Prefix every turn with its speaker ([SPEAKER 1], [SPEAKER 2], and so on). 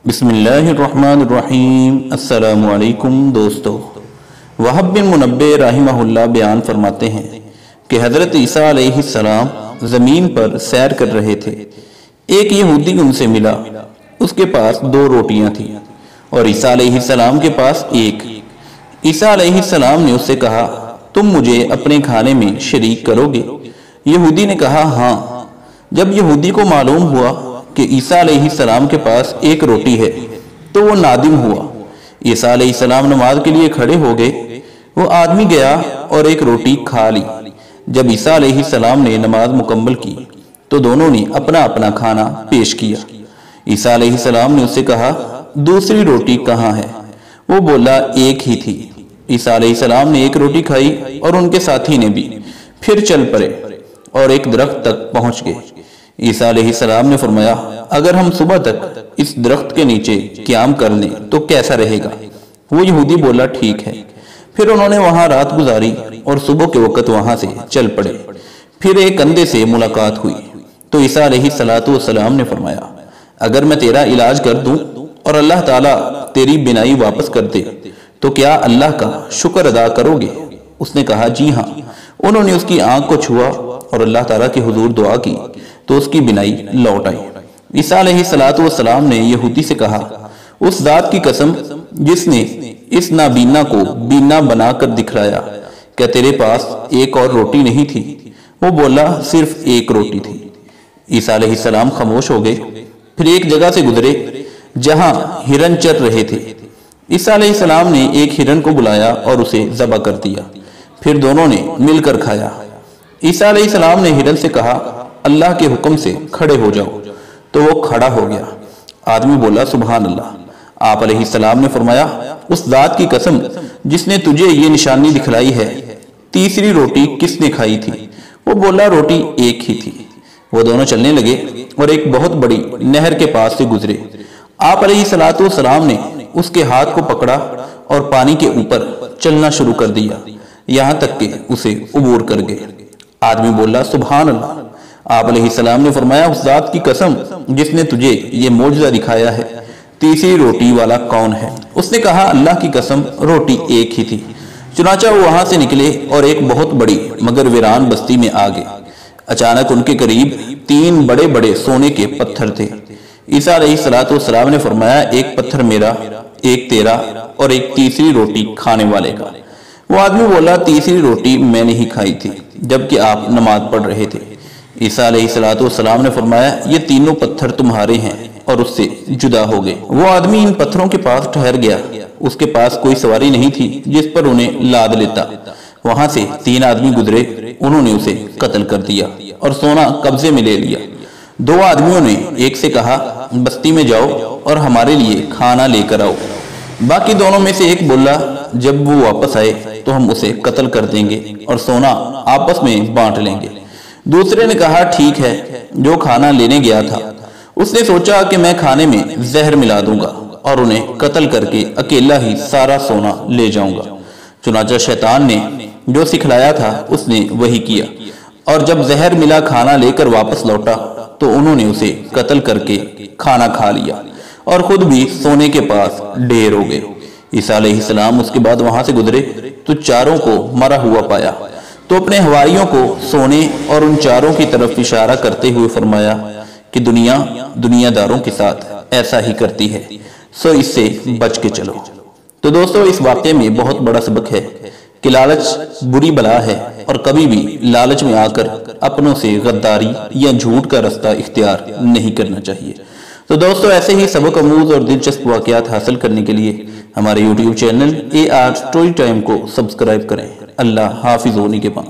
[SPEAKER 1] بسم اللہ الرحمن الرحیم۔ السلام علیکم دوستو۔ وہب بن منبہ رحمہ اللہ بیان فرماتے ہیں کہ حضرت عیسیٰ علیہ السلام زمین پر سیر کر رہے تھے۔ ایک یہودی ان سے ملا، اس کے پاس 2 روٹیاں تھیں اور عیسیٰ علیہ السلام کے پاس 1۔ عیسیٰ علیہ السلام نے اس سے کہا، تم مجھے اپنے کھانے میں شریک کرو گے؟ یہودی نے کہا ہاں۔ جب یہودی کو معلوم ہوا کہ عیسیٰ علیہ السلام کے پاس 1 روٹی ہے تو وہ نادم ہوا۔ عیسیٰ علیہ السلام نماز کے لیے کھڑے ہو گئے۔ وہ آدمی گیا اور 1 روٹی کھا لی۔ جب عیسیٰ علیہ السلام نے نماز مکمل کی تو دونوں نے اپنا اپنا کھانا پیش کیا۔ عیسیٰ علیہ السلام نے اس سے کہا، دوسری روٹی کہاں ہے؟ وہ بولا 1 ہی تھی۔ عیسیٰ علیہ السلام نے 1 روٹی کھائی اور ان کے ساتھی نے بھی، پھر چل پڑے اور ایک درخت تک پہنچ گئے۔ عیسیٰ علیہ السلام نے فرمایا، اگر ہم صبح تک اس درخت کے نیچے قیام کر لیں تو کیسا رہے گا؟ وہ یہودی بولا ٹھیک ہے۔ پھر انہوں نے وہاں رات گزاری اور صبح کے وقت وہاں سے چل پڑے۔ پھر ایک اندھے سے ملاقات ہوئی تو عیسیٰ علیہ السلام نے فرمایا، اگر میں تیرا علاج کر دوں اور اللہ تعالیٰ تیری بینائی واپس کر دے تو کیا اللہ کا شکر ادا کرو گے؟ اس نے کہا جی ہاں۔ انہوں نے اس کی آنکھ کو چھوا اور اللہ تعالیٰ کے حضور دعا کی تو اس کی بینائی لوٹ آئی۔ عیسیٰ علیہ السلام نے یہودی سے کہا، اس ذات کی قسم جس نے اس نابینا کو بینا بنا کر دکھلایا، کیا تیرے پاس 1 اور روٹی نہیں تھی؟ وہ بولا صرف 1 روٹی تھی۔ عیسیٰ علیہ السلام خاموش ہو گئے۔ پھر ایک جگہ سے گزرے جہاں ہرن چر رہے تھے۔ عیسیٰ علیہ السلام نے ایک ہرن کو بلایا اور اسے ذبح کر دیا۔ پھر دونوں نے مل کر کھایا۔ عیسیٰ علیہ السلام نے ہرن سے کہا، اللہ کے حکم سے کھڑے ہو جاؤ، تو وہ کھڑا ہو گیا۔ آدمی بولا سبحان اللہ۔ آپ علیہ السلام نے فرمایا، اس ذات کی قسم جس نے تجھے یہ نشانی دکھلائی ہے، تیسری روٹی کس نے کھائی تھی؟ وہ بولا روٹی 1 ہی تھی۔ وہ دونوں چلنے لگے اور ایک بہت بڑی نہر کے پاس سے گزرے۔ آپ علیہ السلام نے اس کے ہاتھ کو پکڑا اور پانی کے اوپر چلنا شروع کر دیا، یہاں تک کہ اسے عبور کر گئے۔ آدمی بولا سبحان اللہ۔ آپ علیہ السلام نے فرمایا، اس ذات کی قسم جس نے تجھے یہ معجزہ دکھایا ہے، تیسری روٹی والا کون ہے؟ اس نے کہا اللہ کی قسم روٹی 1 ہی تھی۔ چنانچہ وہ وہاں سے نکلے اور ایک بہت بڑی مگر ویران بستی میں آ گئے۔ اچانک ان کے قریب 3 بڑے بڑے سونے کے پتھر تھے۔ عیسیٰ علیہ السلام نے فرمایا، 1 پتھر میرا، 1 تیرا اور 1 تیسری روٹی کھانے والے کا۔ وہ آدمی بولا تیسری روٹی میں نے ہی کھائی تھی جبکہ آپ نماز پڑھ رہے تھے۔ عیسیٰ علیہ السلام نے فرمایا، یہ تینوں پتھر تمہارے ہیں، اور اس سے جدا ہو گئے۔ وہ آدمی ان پتھروں کے پاس ٹھہر گیا۔ اس کے پاس کوئی سواری نہیں تھی جس پر انہیں لاد لیتا۔ وہاں سے 3 آدمی گزرے، انہوں نے اسے قتل کر دیا اور سونا قبضے میں لے لیا۔ 2 آدمیوں نے ایک سے کہا، بستی میں جاؤ اور ہمارے لیے کھانا لے کر آؤ۔ باقی دونوں میں سے ایک بولا، جب وہ واپس آئے تو ہم اسے قتل کر دیں گے اور سونا آپس میں بانٹ لیں گے۔ دوسرے نے کہا ٹھیک ہے، جو کھانا لینے گیا تھا اس نے سوچا کہ میں کھانے میں زہر ملا دوں گا اور انہیں قتل کر کے اکیلا ہی سارا سونا لے جاؤں گا۔ چنانچہ شیطان نے جو سکھلایا تھا اس نے وہی کیا، اور جب زہر ملا کھانا لے کر واپس لوٹا تو انہوں نے اسے قتل کر کے کھانا کھا لیا اور خود بھی سونے کے پاس ڈھیر ہو گئے۔ عیسیٰ علیہ السلام اس کے بعد وہاں سے گزرے تو چاروں کو مرا ہوا پایا، تو اپنے حواریوں کو سونے اور ان چاروں کی طرف اشارہ کرتے ہوئے فرمایا کہ دنیا داروں کے ساتھ ایسا ہی کرتی ہے، سو اس سے بچ کے چلو۔ تو دوستو، اس واقعے میں بہت بڑا سبق ہے کہ لالچ بری بلا ہے، اور کبھی بھی لالچ میں آ کر اپنوں سے غداری یا جھوٹ کا رستہ اختیار نہیں کرنا چاہیے۔ تو دوستو، ایسے ہی سبق آموز اور دلچسپ واقعات حاصل کرنے کے لیے ہمارے YouTube channel AR Story Time کو سبسکرائب کریں۔ اللہ حافظ ہونے کے بعد